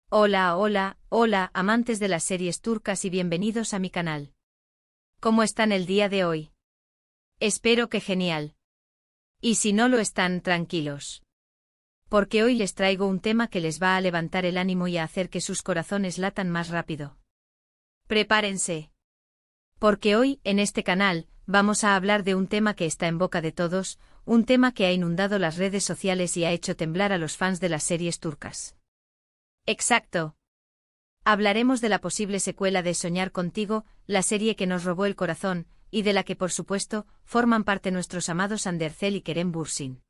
Hola, hola, hola, amantes de las series turcas y bienvenidos a mi canal. ¿Cómo están el día de hoy? Espero que genial. Y si no lo están, tranquilos. Porque hoy les traigo un tema que les va a levantar el ánimo y a hacer que sus corazones latan más rápido. Prepárense. Porque hoy, en este canal, vamos a hablar de un tema que está en boca de todos, un tema que ha inundado las redes sociales y ha hecho temblar a los fans de las series turcas. Exacto. Hablaremos de la posible secuela de Soñar contigo, la serie que nos robó el corazón, y de la que por supuesto, forman parte nuestros amados Andercel y Kerem Bürsin.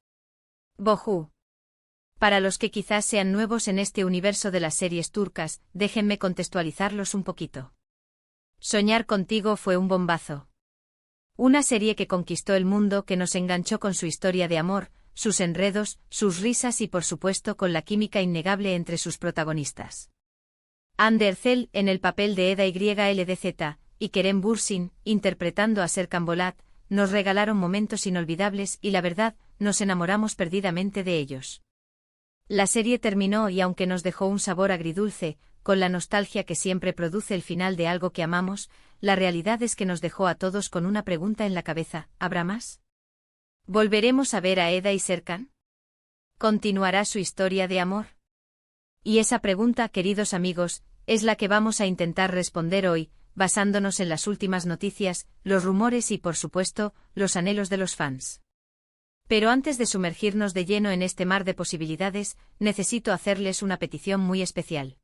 Bohu. Para los que quizás sean nuevos en este universo de las series turcas, déjenme contextualizarlos un poquito. Soñar contigo fue un bombazo. Una serie que conquistó el mundo, que nos enganchó con su historia de amor, sus enredos, sus risas y por supuesto con la química innegable entre sus protagonistas. Andercel, en el papel de Eda YLDZ, y Kerem Bürsin, interpretando a Serkan Bolat, nos regalaron momentos inolvidables y la verdad, nos enamoramos perdidamente de ellos. La serie terminó y aunque nos dejó un sabor agridulce, con la nostalgia que siempre produce el final de algo que amamos, la realidad es que nos dejó a todos con una pregunta en la cabeza: ¿habrá más? ¿Volveremos a ver a Eda y Serkan? ¿Continuará su historia de amor? Y esa pregunta, queridos amigos, es la que vamos a intentar responder hoy, basándonos en las últimas noticias, los rumores y, por supuesto, los anhelos de los fans. Pero antes de sumergirnos de lleno en este mar de posibilidades, necesito hacerles una petición muy especial.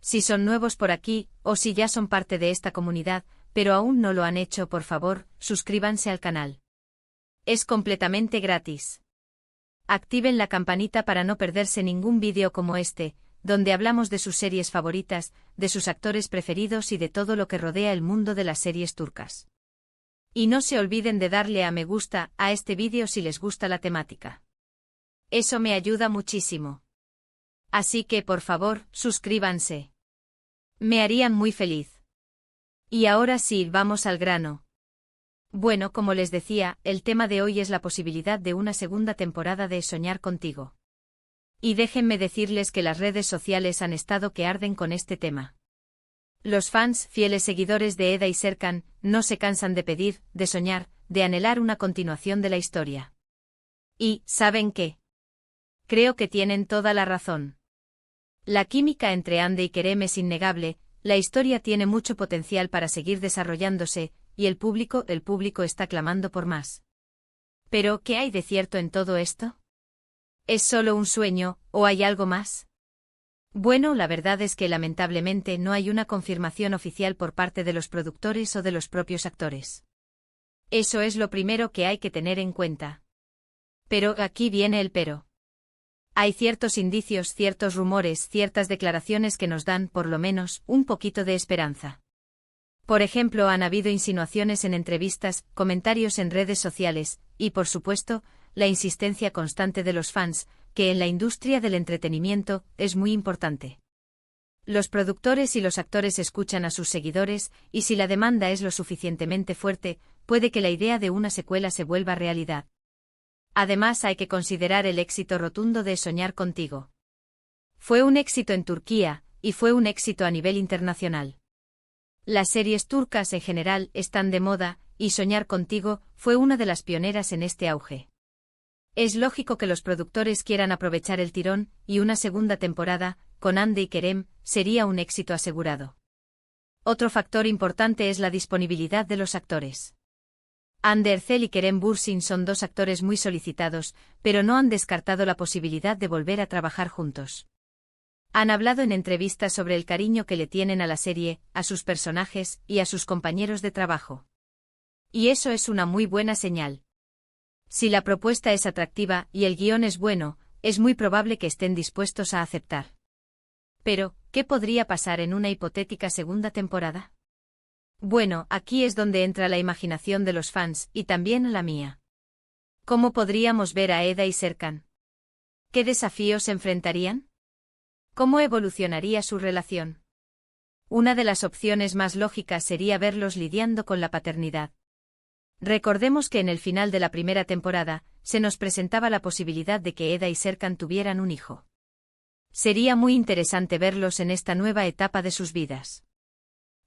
Si son nuevos por aquí, o si ya son parte de esta comunidad, pero aún no lo han hecho, por favor, suscríbanse al canal. Es completamente gratis. Activen la campanita para no perderse ningún vídeo como este, donde hablamos de sus series favoritas, de sus actores preferidos y de todo lo que rodea el mundo de las series turcas. Y no se olviden de darle a me gusta a este vídeo si les gusta la temática. Eso me ayuda muchísimo. Así que por favor, suscríbanse. Me harían muy feliz. Y ahora sí, vamos al grano. Bueno, como les decía, el tema de hoy es la posibilidad de una segunda temporada de Soñar contigo. Y déjenme decirles que las redes sociales han estado que arden con este tema. Los fans, fieles seguidores de Eda y Serkan, no se cansan de pedir, de soñar, de anhelar una continuación de la historia. Y, ¿saben qué? Creo que tienen toda la razón. La química entre Ande y Kerem es innegable, la historia tiene mucho potencial para seguir desarrollándose, y el público está clamando por más. Pero, ¿qué hay de cierto en todo esto? ¿Es solo un sueño, o hay algo más? Bueno, la verdad es que lamentablemente no hay una confirmación oficial por parte de los productores o de los propios actores. Eso es lo primero que hay que tener en cuenta. Pero aquí viene el pero. Hay ciertos indicios, ciertos rumores, ciertas declaraciones que nos dan, por lo menos, un poquito de esperanza. Por ejemplo, han habido insinuaciones en entrevistas, comentarios en redes sociales, y por supuesto, la insistencia constante de los fans, que en la industria del entretenimiento es muy importante. Los productores y los actores escuchan a sus seguidores, y si la demanda es lo suficientemente fuerte, puede que la idea de una secuela se vuelva realidad. Además, hay que considerar el éxito rotundo de Soñar contigo. Fue un éxito en Turquía, y fue un éxito a nivel internacional. Las series turcas en general están de moda, y Soñar contigo fue una de las pioneras en este auge. Es lógico que los productores quieran aprovechar el tirón, y una segunda temporada, con Hande y Kerem, sería un éxito asegurado. Otro factor importante es la disponibilidad de los actores. Andercel y Kerem Bürsin son dos actores muy solicitados, pero no han descartado la posibilidad de volver a trabajar juntos. Han hablado en entrevistas sobre el cariño que le tienen a la serie, a sus personajes y a sus compañeros de trabajo. Y eso es una muy buena señal. Si la propuesta es atractiva y el guión es bueno, es muy probable que estén dispuestos a aceptar. Pero, ¿qué podría pasar en una hipotética segunda temporada? Bueno, aquí es donde entra la imaginación de los fans y también la mía. ¿Cómo podríamos ver a Eda y Serkan? ¿Qué desafíos se enfrentarían? ¿Cómo evolucionaría su relación? Una de las opciones más lógicas sería verlos lidiando con la paternidad. Recordemos que en el final de la primera temporada, se nos presentaba la posibilidad de que Eda y Serkan tuvieran un hijo. Sería muy interesante verlos en esta nueva etapa de sus vidas.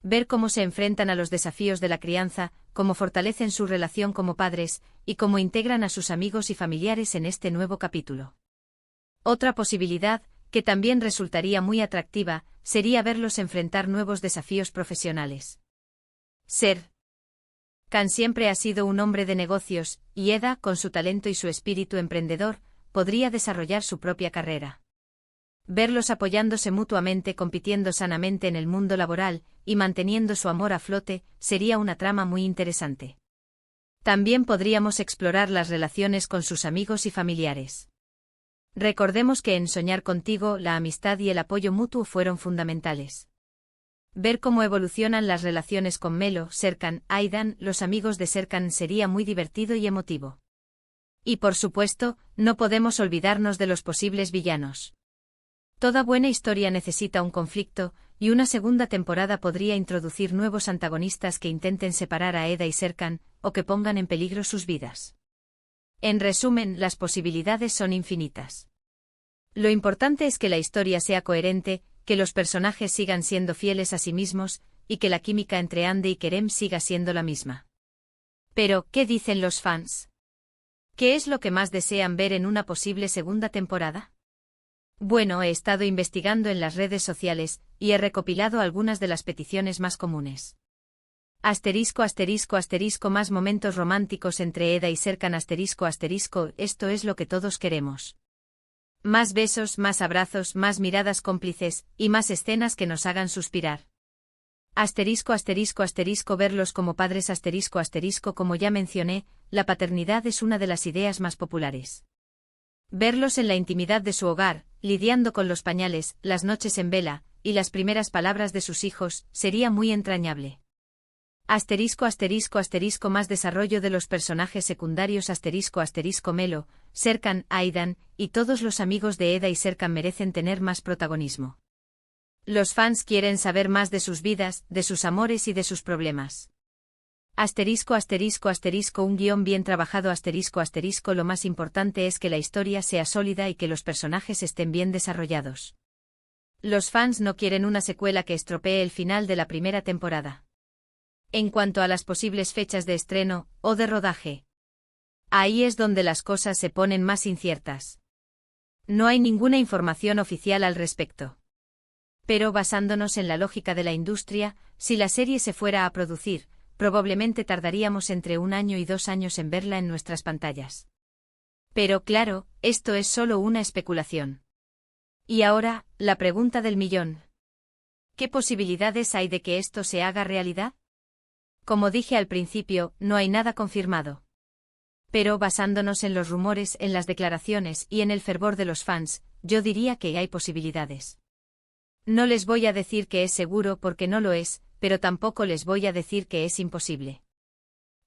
Ver cómo se enfrentan a los desafíos de la crianza, cómo fortalecen su relación como padres, y cómo integran a sus amigos y familiares en este nuevo capítulo. Otra posibilidad, que también resultaría muy atractiva, sería verlos enfrentar nuevos desafíos profesionales. Serkan siempre ha sido un hombre de negocios, y Eda, con su talento y su espíritu emprendedor, podría desarrollar su propia carrera. Verlos apoyándose mutuamente, compitiendo sanamente en el mundo laboral, y manteniendo su amor a flote, sería una trama muy interesante. También podríamos explorar las relaciones con sus amigos y familiares. Recordemos que en Soñar Contigo la amistad y el apoyo mutuo fueron fundamentales. Ver cómo evolucionan las relaciones con Melo, Serkan, Aidan, los amigos de Serkan sería muy divertido y emotivo. Y por supuesto, no podemos olvidarnos de los posibles villanos. Toda buena historia necesita un conflicto, y una segunda temporada podría introducir nuevos antagonistas que intenten separar a Eda y Serkan, o que pongan en peligro sus vidas. En resumen, las posibilidades son infinitas. Lo importante es que la historia sea coherente, que los personajes sigan siendo fieles a sí mismos, y que la química entre Ande y Kerem siga siendo la misma. Pero, ¿qué dicen los fans? ¿Qué es lo que más desean ver en una posible segunda temporada? Bueno, he estado investigando en las redes sociales, y he recopilado algunas de las peticiones más comunes. Asterisco asterisco asterisco más momentos románticos entre Eda y Serkan asterisco asterisco, esto es lo que todos queremos. Más besos, más abrazos, más miradas cómplices, y más escenas que nos hagan suspirar. Asterisco asterisco asterisco verlos como padres asterisco asterisco como ya mencioné, la paternidad es una de las ideas más populares. Verlos en la intimidad de su hogar, lidiando con los pañales, las noches en vela, y las primeras palabras de sus hijos, sería muy entrañable. Asterisco asterisco asterisco más desarrollo de los personajes secundarios asterisco asterisco Melo, Serkan, Aidan, y todos los amigos de Eda y Serkan merecen tener más protagonismo. Los fans quieren saber más de sus vidas, de sus amores y de sus problemas. Asterisco asterisco asterisco un guión bien trabajado asterisco asterisco lo más importante es que la historia sea sólida y que los personajes estén bien desarrollados. Los fans no quieren una secuela que estropee el final de la primera temporada. En cuanto a las posibles fechas de estreno, o de rodaje, ahí es donde las cosas se ponen más inciertas. No hay ninguna información oficial al respecto. Pero basándonos en la lógica de la industria, si la serie se fuera a producir, probablemente tardaríamos entre 1 año y 2 años en verla en nuestras pantallas. Pero claro, esto es solo una especulación. Y ahora, la pregunta del millón. ¿Qué posibilidades hay de que esto se haga realidad? Como dije al principio, no hay nada confirmado. Pero basándonos en los rumores, en las declaraciones y en el fervor de los fans, yo diría que hay posibilidades. No les voy a decir que es seguro porque no lo es, pero tampoco les voy a decir que es imposible.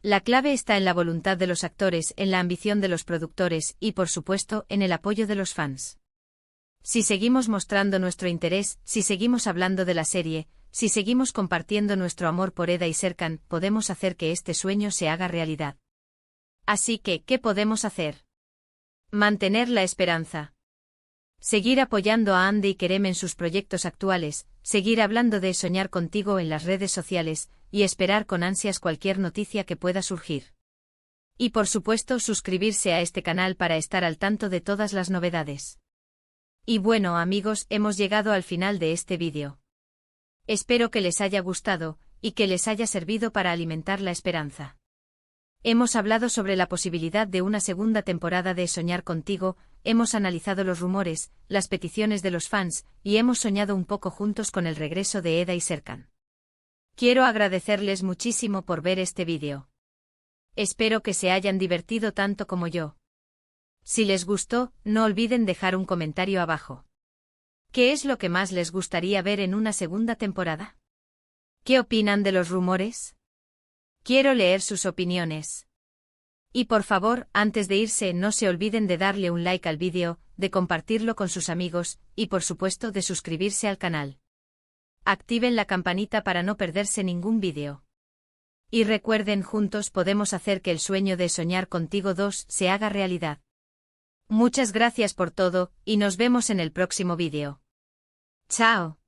La clave está en la voluntad de los actores, en la ambición de los productores y, por supuesto, en el apoyo de los fans. Si seguimos mostrando nuestro interés, si seguimos hablando de la serie, si seguimos compartiendo nuestro amor por Eda y Serkan, podemos hacer que este sueño se haga realidad. Así que, ¿qué podemos hacer? Mantener la esperanza. Seguir apoyando a Ande y Kerem en sus proyectos actuales, seguir hablando de Soñar Contigo en las redes sociales, y esperar con ansias cualquier noticia que pueda surgir. Y por supuesto suscribirse a este canal para estar al tanto de todas las novedades. Y bueno amigos, hemos llegado al final de este vídeo. Espero que les haya gustado, y que les haya servido para alimentar la esperanza. Hemos hablado sobre la posibilidad de una segunda temporada de Soñar Contigo, hemos analizado los rumores, las peticiones de los fans, y hemos soñado un poco juntos con el regreso de Eda y Serkan. Quiero agradecerles muchísimo por ver este vídeo. Espero que se hayan divertido tanto como yo. Si les gustó, no olviden dejar un comentario abajo. ¿Qué es lo que más les gustaría ver en una segunda temporada? ¿Qué opinan de los rumores? Quiero leer sus opiniones. Y por favor, antes de irse no se olviden de darle un like al vídeo, de compartirlo con sus amigos, y por supuesto de suscribirse al canal. Activen la campanita para no perderse ningún vídeo. Y recuerden, juntos podemos hacer que el sueño de Soñar Contigo 2 se haga realidad. Muchas gracias por todo, y nos vemos en el próximo vídeo. Chao.